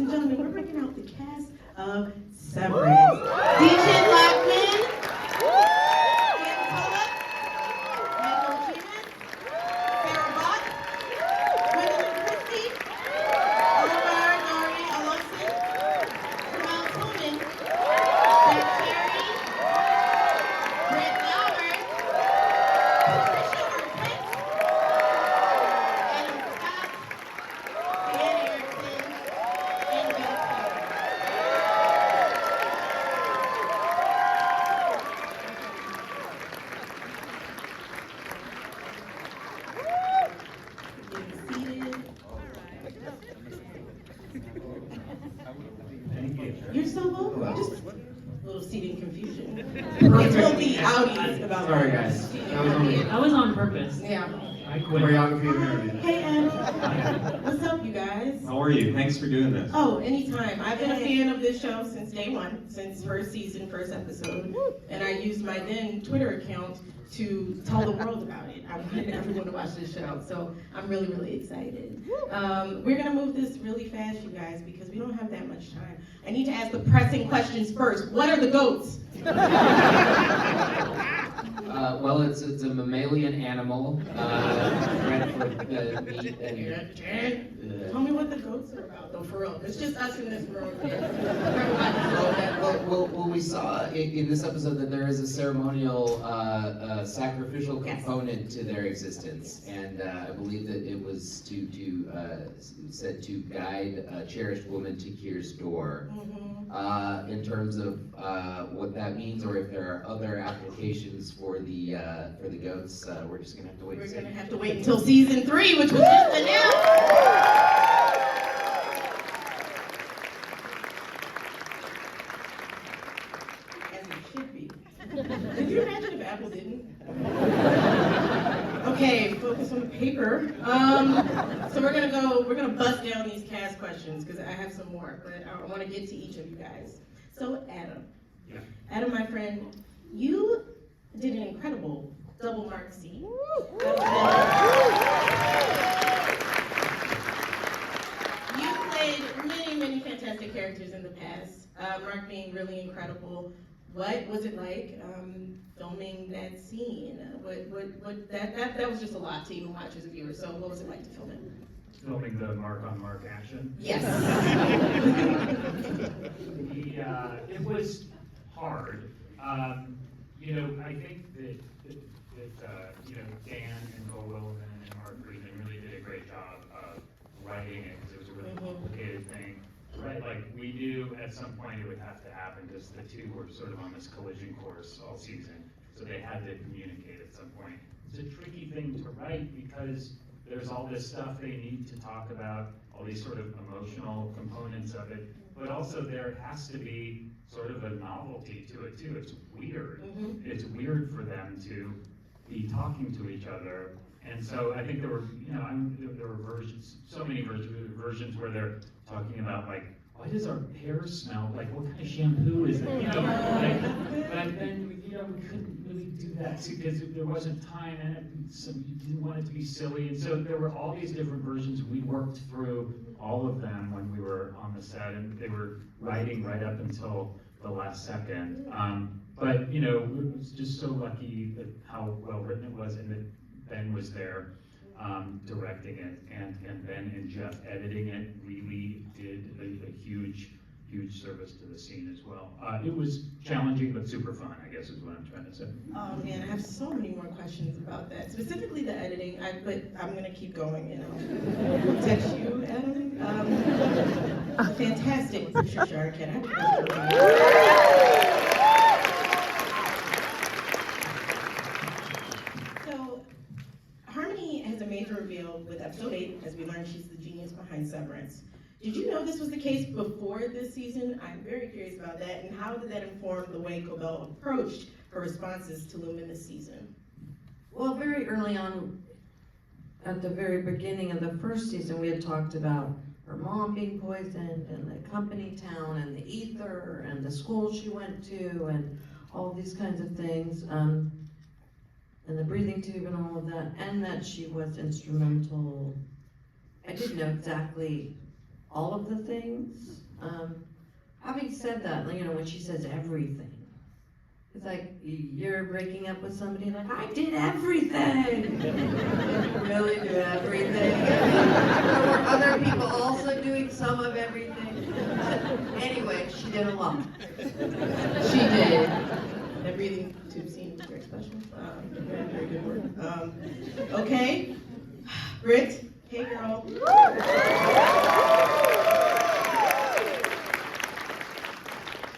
and gentlemen, we're bringing out the cast of Severance. DJ Lockman, Gwendoline, Christie, Britt, You're so vocal. Just a little seating confusion. I told the Audis about Sorry, guys. That was on purpose. Yeah. I quit. Choreography of interview. Hey, Ed. What's up, you guys? How are you? Thanks for doing this. Oh, anytime. I've been a fan of this show since day one, since first season, first episode. And I used my then Twitter account to tell the world about it. I wanted everyone to watch this show, so I'm really, really excited. We're gonna move this really fast, you guys, because we don't have that much time. I need to ask the pressing questions first. What are the goats? Well, it's a mammalian animal, bred for meat and... Tell me what the goats are about, though, for real. It's just us in this room. Well, we saw in this episode that there is a ceremonial sacrificial component to their existence, and I believe that it was said to guide a cherished woman to Kier's door. In terms of what that means, or if there are other applications for the goats, we're just gonna have to wait. We're gonna have to wait until season 3, which was just announced. As it should be. Could you imagine if Apple didn't? Okay, focus on the paper. So we're gonna bust down these cast questions because I have some more, but I want to get to each of you guys. So Adam. Yeah. Adam, my friend, you did an incredible double mark scene. You played many fantastic characters in the past. Mark being really incredible. What was it like filming that scene? That was just a lot to even watch as a viewer. So what was it like to film it? Filming the mark-on-mark action. Yes. It was hard. I think that Dan and Gwendoline and Mark really did a great job of writing it because it was a really complicated thing. Right, like we knew at some point it would have to happen because the two were sort of on this collision course all season, so they had to communicate at some point. It's a tricky thing to write because there's all this stuff they need to talk about, all these sort of emotional components of it, but also there has to be sort of a novelty to it too. It's weird. It's weird for them to be talking to each other. And so I think there were, there were versions, so many versions where they're talking about like, why does our hair smell? Like, what kind of shampoo is it? But then, we couldn't really do that because there wasn't time and so you didn't want it to be silly. And so there were all these different versions. We worked through all of them when we were on the set, and they were writing right up until the last second. But, we were just so lucky that how well written it was, and that Ben was there directing it, and Ben and Jeff editing it really did a huge service to the scene as well. It was challenging but super fun, I guess is what I'm trying to say. Oh man, I have so many more questions about that. Specifically the editing, but I'm gonna keep going and I'll text you, Adam. Fantastic, Patricia Arquette. Harmony has a major reveal with episode 8, as we learn she's the genius behind Severance. Did you know this was the case before this season? I'm very curious about that, and how did that inform the way Cobell approached her responses to Lumen this season? Well, very early on, at the very beginning of the first season, we had talked about her mom being poisoned, and the company town, and the ether, and the school she went to, and all these kinds of things. And the breathing tube and all of that, and that she was instrumental. I didn't know exactly all of the things. Having said that, you know, when she says everything, it's like, you're breaking up with somebody like, I did everything! Did you really do everything? There were other people also doing some of everything. Anyway, she did a lot. She did. That breathing tube scene was very special. Very, very good work. Okay. Britt, hey girl.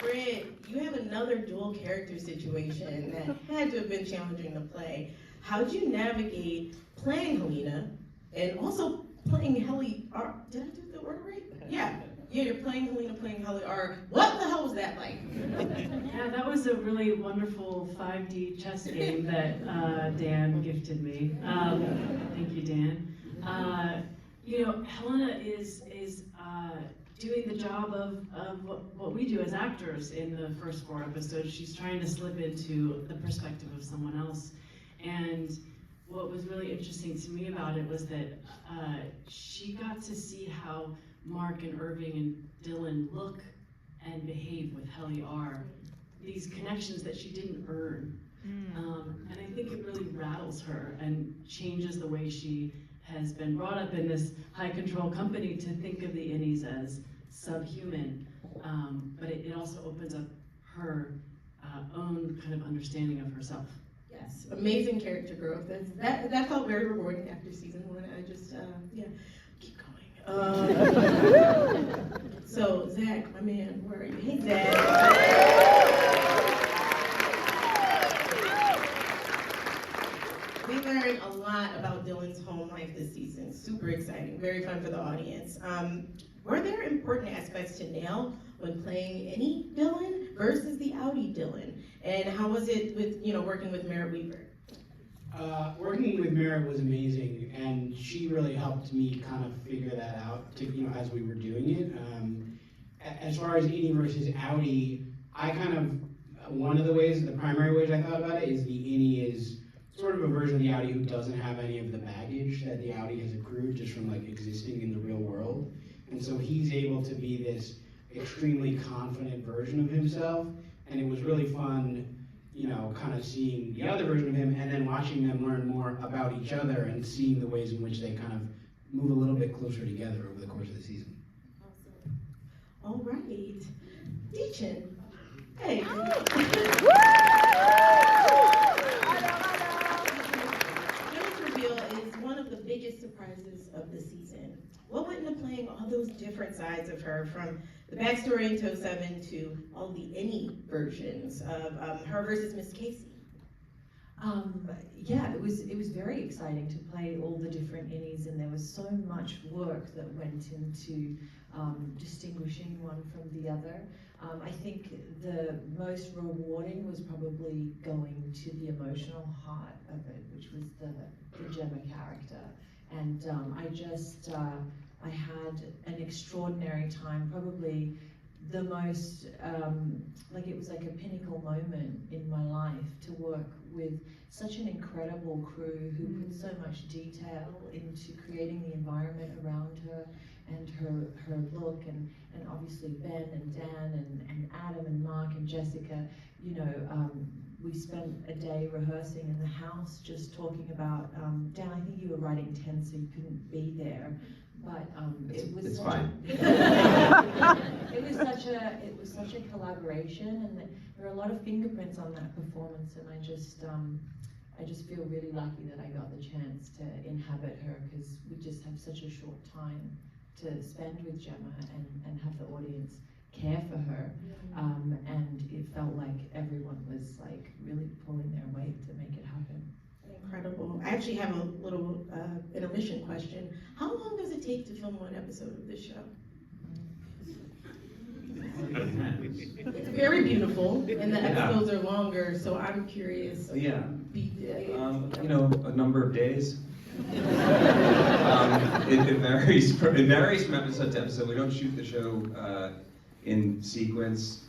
Britt, you have another dual character situation that had to have been challenging to play. How'd you navigate playing Helena and also playing Did I do the word right? Yeah, you're playing Helena, playing Helly R. What the hell was that like? Yeah, that was a really wonderful 5D chess game that Dan gifted me. Thank you, Dan. You know, Helena is doing the job of what we do as actors in the first 4 episodes. She's trying to slip into the perspective of someone else. And what was really interesting to me about it was that she got to see how Mark and Irving and Dylan look and behave with Helly R. These connections that she didn't earn. And I think it really rattles her and changes the way she has been brought up in this high control company to think of the innies as subhuman. But it also opens up her own kind of understanding of herself. Yes, amazing character growth. That felt very rewarding after season 1. I just, yeah, keep going. So, Zach, my man, where are you? Hey, Zach. We learned a lot about Dylan's home life this season. Super exciting, very fun for the audience. Were there important aspects to nail when playing any Dylan versus the Audi Dylan? And how was it with, working with Merritt Weaver? Working with Merritt was amazing, and she really helped me kind of figure that out, as we were doing it. As far as Innie versus Audi, one of the primary ways I thought about it is the Innie is sort of a version of the Audi who doesn't have any of the baggage that the Audi has accrued just from existing in the real world. And so he's able to be this extremely confident version of himself, and it was really fun, kind of seeing the other version of him and then watching them learn more about each other and seeing the ways in which they kind of move a little bit closer together over the course of the season. Awesome. All right. Deechin. Hey. Dylan's reveal is one of the biggest surprises of the season. What went into playing all those different sides of her, from the backstory in Toe 7 to all the Innie versions of her versus Miss Casey? Yeah, it was very exciting to play all the different Innies, and there was so much work that went into distinguishing one from the other. I think the most rewarding was probably going to the emotional heart of it, which was the Gemma character. And I had an extraordinary time, probably the most, it was like a pinnacle moment in my life to work with such an incredible crew who put so much detail into creating the environment around her and her look, and obviously Ben and Dan and Adam and Mark and Jessica. We spent a day rehearsing in the house, just talking about, Dan, I think you were writing 10, so you couldn't be there, but it was It's such fine. it was such a collaboration, and there are a lot of fingerprints on that performance, and I just feel really lucky that I got the chance to inhabit her, because we just have such a short time to spend with Gemma and have the audience care for her, and it felt like everyone was really pulling their weight to make it happen. Incredible. I actually have a little intermission question. How long does it take to film one episode of this show? It's very beautiful, and the episodes are longer, so I'm curious. Yeah. A number of days. It varies from episode to episode. We don't shoot the show in sequence.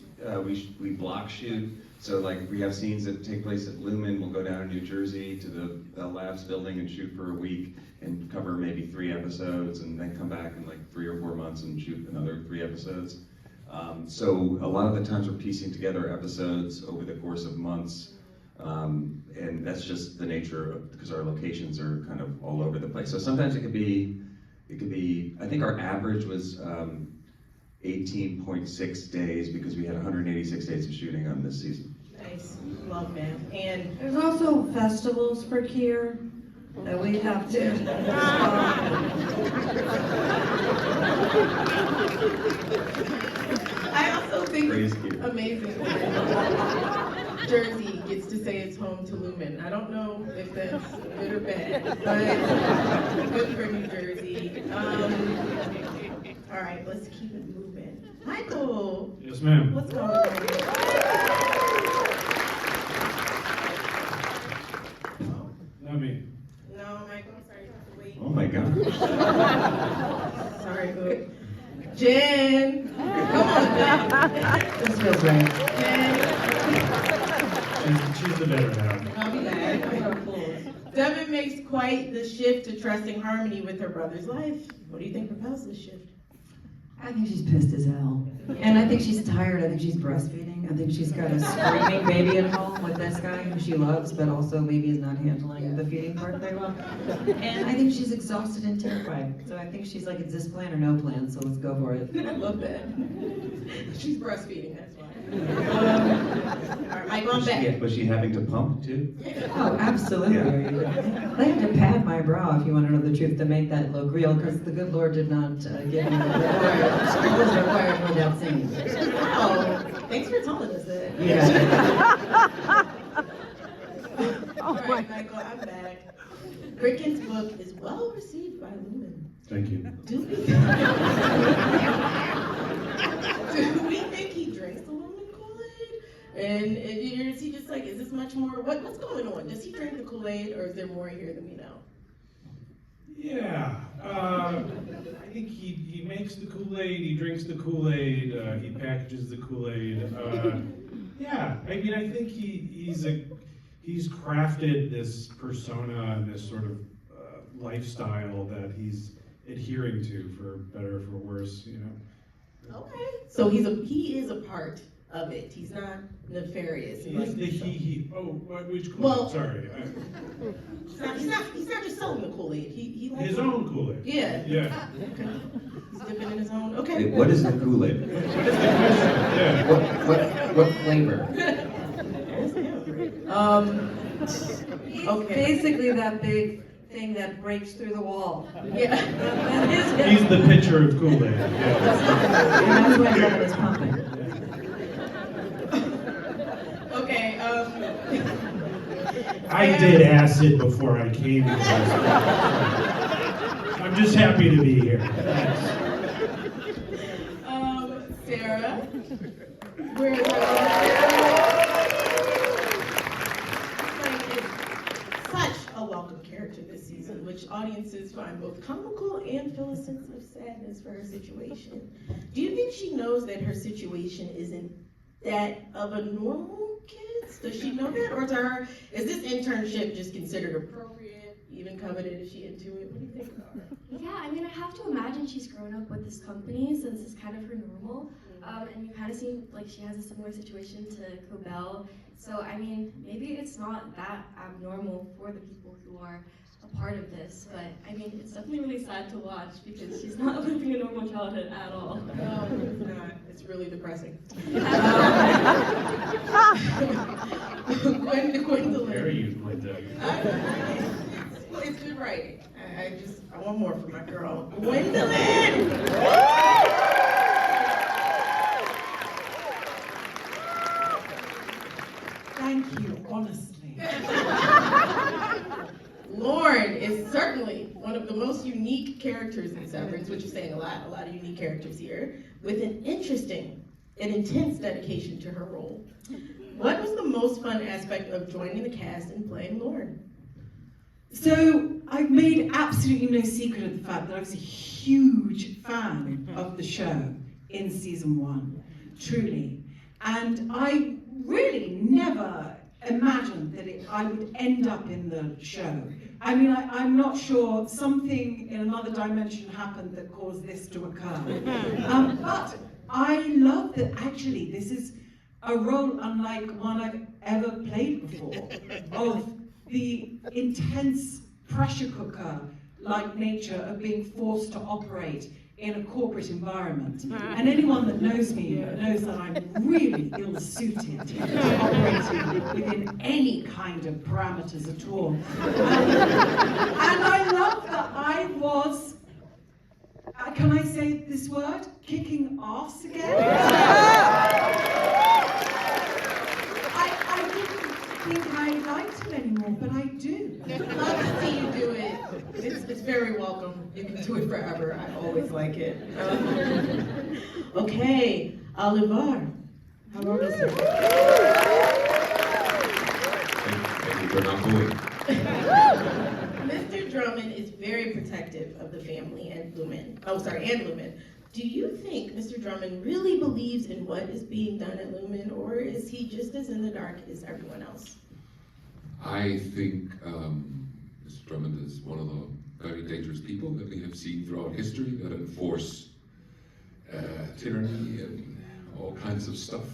We block shoot. So like we have scenes that take place at Lumen, we'll go down to New Jersey to the Bell Labs building and shoot for a week and cover maybe 3 episodes, and then come back in like 3 or 4 months and shoot another 3 episodes. So a lot of the times we're piecing together episodes over the course of months, and that's just the nature of, because our locations are kind of all over the place. So sometimes it could be, I think our average was 18.6 days, because we had 186 days of shooting on this season. Nice, love that. And There's also festivals for Kier that we have to. I also think Praise it's Kier. amazing that Jersey gets to say it's home to Lumen. I don't know if that's good or bad, but good for New Jersey. All right, let's keep it moving. Michael, Yes, ma'am. what's going on? Not me. No, Michael, I'm sorry, you have to wait. Oh my God. Sorry, boo. Jen, come on, Jen. This feels right. Jen, She's the better half. I'll be back. Devin makes quite the shift to trusting harmony with her brother's life. What do you think propels this shift? I think she's pissed as hell. And I think she's tired. I think she's breastfeeding. I think she's got a screaming baby at home with this guy who she loves, but also maybe is not handling the feeding part very well. And I think she's exhausted and terrified. So I think she's like, it's this plan or no plan, so let's go for it. I love that. She's breastfeeding, that's why. All right, Michael, I'm back. Was she having to pump too? Oh, absolutely. They had to pad my brow, if you want to know the truth, to make that look real, because the good Lord did not give me what was required for that scene. Oh, thanks for telling us that. Yeah. All right, Michael, I'm back. Ricken's book is well received by Lumen. Thank you. Do we think he drinks the Lumen Kool-Aid? And is he just like, is this much more, what's going on? Does he drink the Kool-Aid, or is there more here than we know? Yeah. I think he makes the Kool-Aid, he drinks the Kool-Aid, he packages the Kool-Aid. Yeah, I mean, I think he's crafted this persona and this sort of lifestyle that he's adhering to, for better or for worse, you know. Okay. So he is a part of it. He's not nefarious. He's the which Kool-Aid? Well- Sorry. He's not just selling the Kool-Aid. He likes His own Kool-Aid. Yeah. Yeah. Okay. He's dipping in his own. Okay. Wait, what is the Kool-Aid? Yeah. What flavor? He's Okay. basically that big thing that breaks through the wall. Yeah. That is him. He's the pitcher of Kool-Aid. Yeah. And that's why Devin is pumping. Okay. I did acid before I came here. I'm just happy to be here. Thanks. Sarah. Where's such a welcome character this season, which audiences find both comical and feel a sense of sadness for her situation. Do you think she knows that her situation isn't that of a normal kid's? Does she know that? Or to her, is this internship just considered appropriate, even coveted? Is she into it? What do you think? Yeah, I mean, I have to imagine she's grown up with this company since it's kind of her normal. And you kind of seem like she has a similar situation to Cobell. So, I mean, maybe it's not that abnormal for the people who are a part of this. But, I mean, it's definitely really sad to watch because she's not living a normal childhood at all. No, it's not. It's really depressing. Gwendoline. Very usually do. It's good writing. I want more from my girl. Gwendoline! Thank you, honestly. Lauren is certainly one of the most unique characters in Severance, which is saying a lot of unique characters here, with an interesting and intense dedication to her role. What was the most fun aspect of joining the cast and playing Lauren? So I've made absolutely no secret of the fact that I was a huge fan of the show in season 1, truly. And I really never imagined that I would end up in the show. I mean, I'm not sure, something in another dimension happened that caused this to occur. But I love that actually this is a role unlike one I've ever played before, of the intense pressure cooker-like nature of being forced to operate in a corporate environment. And anyone that knows me knows that I'm really ill-suited to operating within any kind of parameters at all. And I love that I was, can I say this word? Kicking ass again? I didn't think I liked him anymore, but I do. Love to see you do it. It's very welcome. You can do it forever. I always like it. Okay, Oliver. How are you, sir? Thank you for not moving. Mr. Drummond is very protective of the family and Lumen. And Lumen. Do you think Mr. Drummond really believes in what is being done at Lumen, or is he just as in the dark as everyone else? I think Mr. Drummond is one of the very dangerous people that we have seen throughout history that enforce tyranny and all kinds of stuff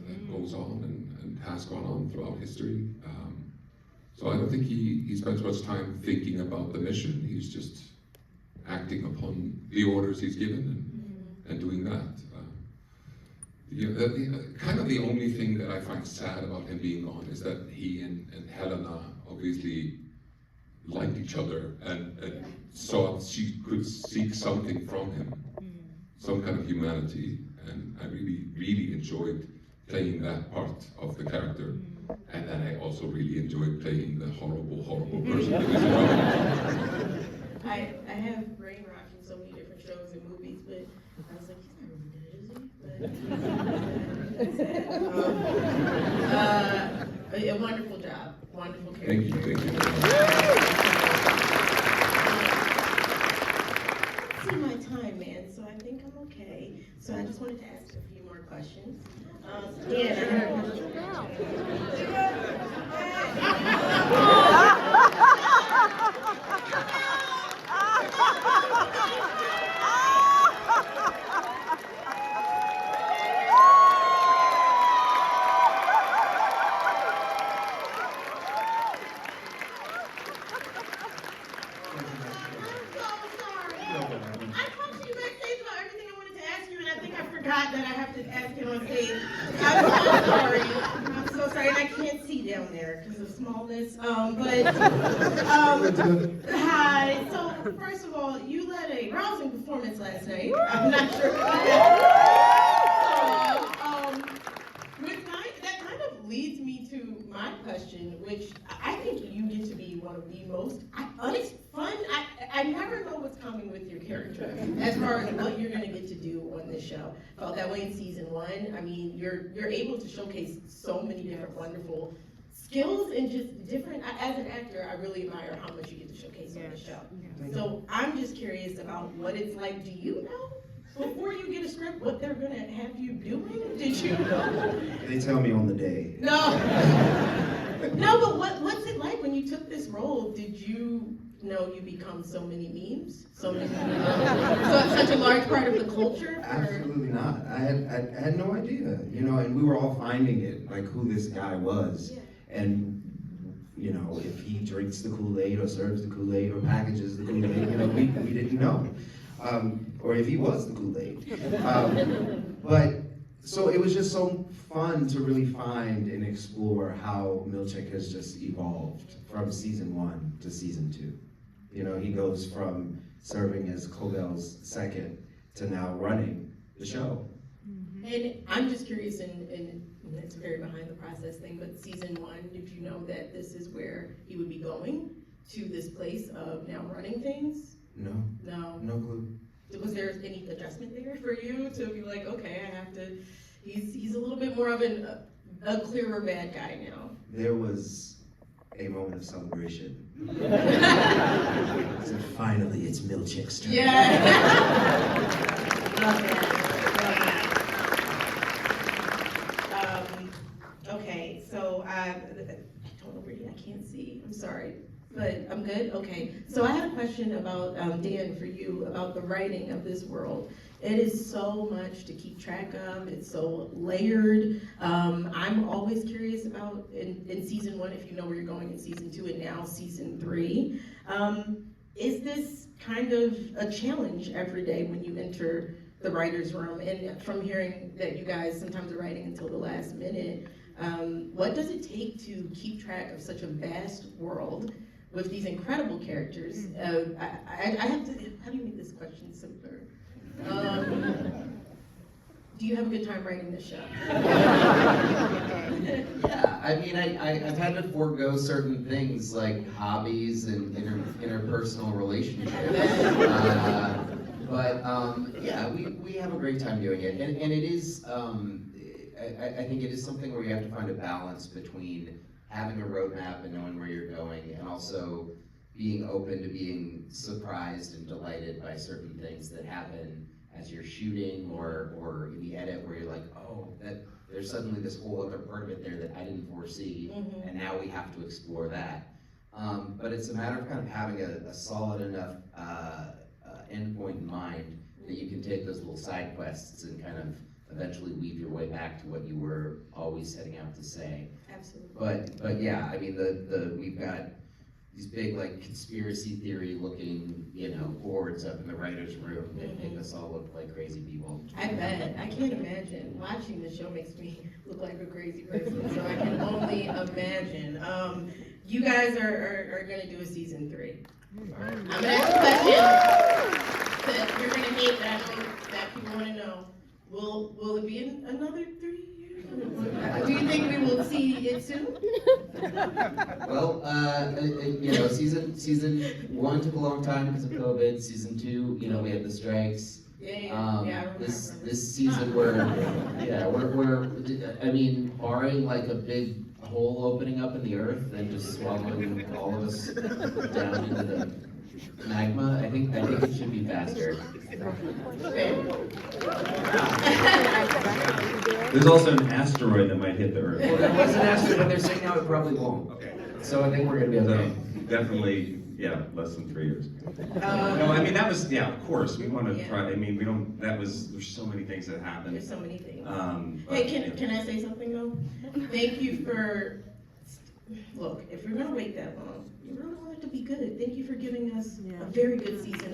that goes on and has gone on throughout history. So I don't think he spends much time thinking about the mission. He's just acting upon the orders he's given and doing that. Kind of the only thing that I find sad about him being gone is that he and Helena obviously liked each other and saw she could seek something from him, some kind of humanity, and I really, really enjoyed playing that part of the character. And then I also really enjoyed playing the horrible, horrible person that is Drummond. I have brain rot from so many different shows and movies, but I was like, he's not really good, is he? But, a wonderful job, wonderful character. Thank you. See my time, man, so I think I'm okay. So I just wanted to ask a few more questions. That I have to ask him on stage. I'm so sorry, and I can't see down there because of smallness. Hi. So first of all, you led a rousing performance last night. I'm not sure. That kind of leads me to my question, which I think you get to be one of the most fun. I never know what's coming with your character as far as what you're going to get to do on this show. Felt that way in season 1. I mean, you're able to showcase so many different wonderful skills and just different. As an actor, I really admire how much you get to showcase on the show. So I'm just curious about what it's like. Do you know before you get a script what they're going to have you doing? Did you know? They tell me on the day. No. No, but what's it like when you took this role? Did you know you become so many memes? So it's such a large part of the culture? Absolutely not. I had no idea, and we were all finding it, like who this guy was. Yeah. And, if he drinks the Kool-Aid or serves the Kool-Aid or packages the Kool-Aid, we didn't know. Or if he was the Kool-Aid. But, so it was just so fun to really find and explore how Milchick has just evolved from season 1 to season 2. He goes from serving as Cobell's second to now running the show. And I'm just curious, and it's a very behind the process thing, but season 1, did you know that this is where he would be going, to this place of now running things? No. No clue. Was there any adjustment there for you to be like, okay, I have to, he's a little bit more of a clearer bad guy now? There was a moment of celebration. So finally, it's Milchick's turn. Yeah. Love that. I can't see, I'm sorry. But I'm good? Okay. So I had a question about, Dan, for you, about the writing of this world. It is so much to keep track of. It's so layered. I'm always curious about, in season 1, if you know where you're going in season 2, and now season 3. Is this kind of a challenge every day when you enter the writer's room? And from hearing that you guys sometimes are writing until the last minute, what does it take to keep track of such a vast world with these incredible characters? I have to, how do you make this question simpler? Do you have a good time writing this show? Yeah, I mean, I've had to forego certain things like hobbies and interpersonal relationships. Yeah, we have a great time doing it. And it is, I think it is something where you have to find a balance between having a roadmap and knowing where you're going, and also being open to being surprised and delighted by certain things that happen as you're shooting or in the edit, where you're like, oh, there's suddenly this whole other part of it there that I didn't foresee, and now we have to explore that. But it's a matter of kind of having a solid enough endpoint in mind that you can take those little side quests and kind of eventually weave your way back to what you were always setting out to say. Absolutely. But yeah, I mean, we've got these big, like, conspiracy theory looking, boards up in the writer's room that make us all look like crazy people. I bet. I can't imagine. Watching the show makes me look like a crazy person, so I can only imagine. You guys are gonna do a season 3. I'm gonna ask a question that you're gonna hate, that I know that people wanna know. Will it be in another 3 years? Do you think we will see it soon? Well, season 1 took a long time because of COVID. Season 2, we had the strikes. This season we're, I mean, barring like a big hole opening up in the earth and just swallowing all of us down into the magma, I think it should be faster. There's also an asteroid that might hit the Earth. Well, there was an asteroid, but they're saying now it probably won't. Okay. So I think we're gonna be okay. Definitely, less than 3 years. No, I mean, that was, of course, we want to try, I mean, there's so many things that happened. There's so many things. But, Hey, can I say something though? Thank you for, look, if you're gonna wait that long, you really want it to be good. Thank you for giving us a very good season.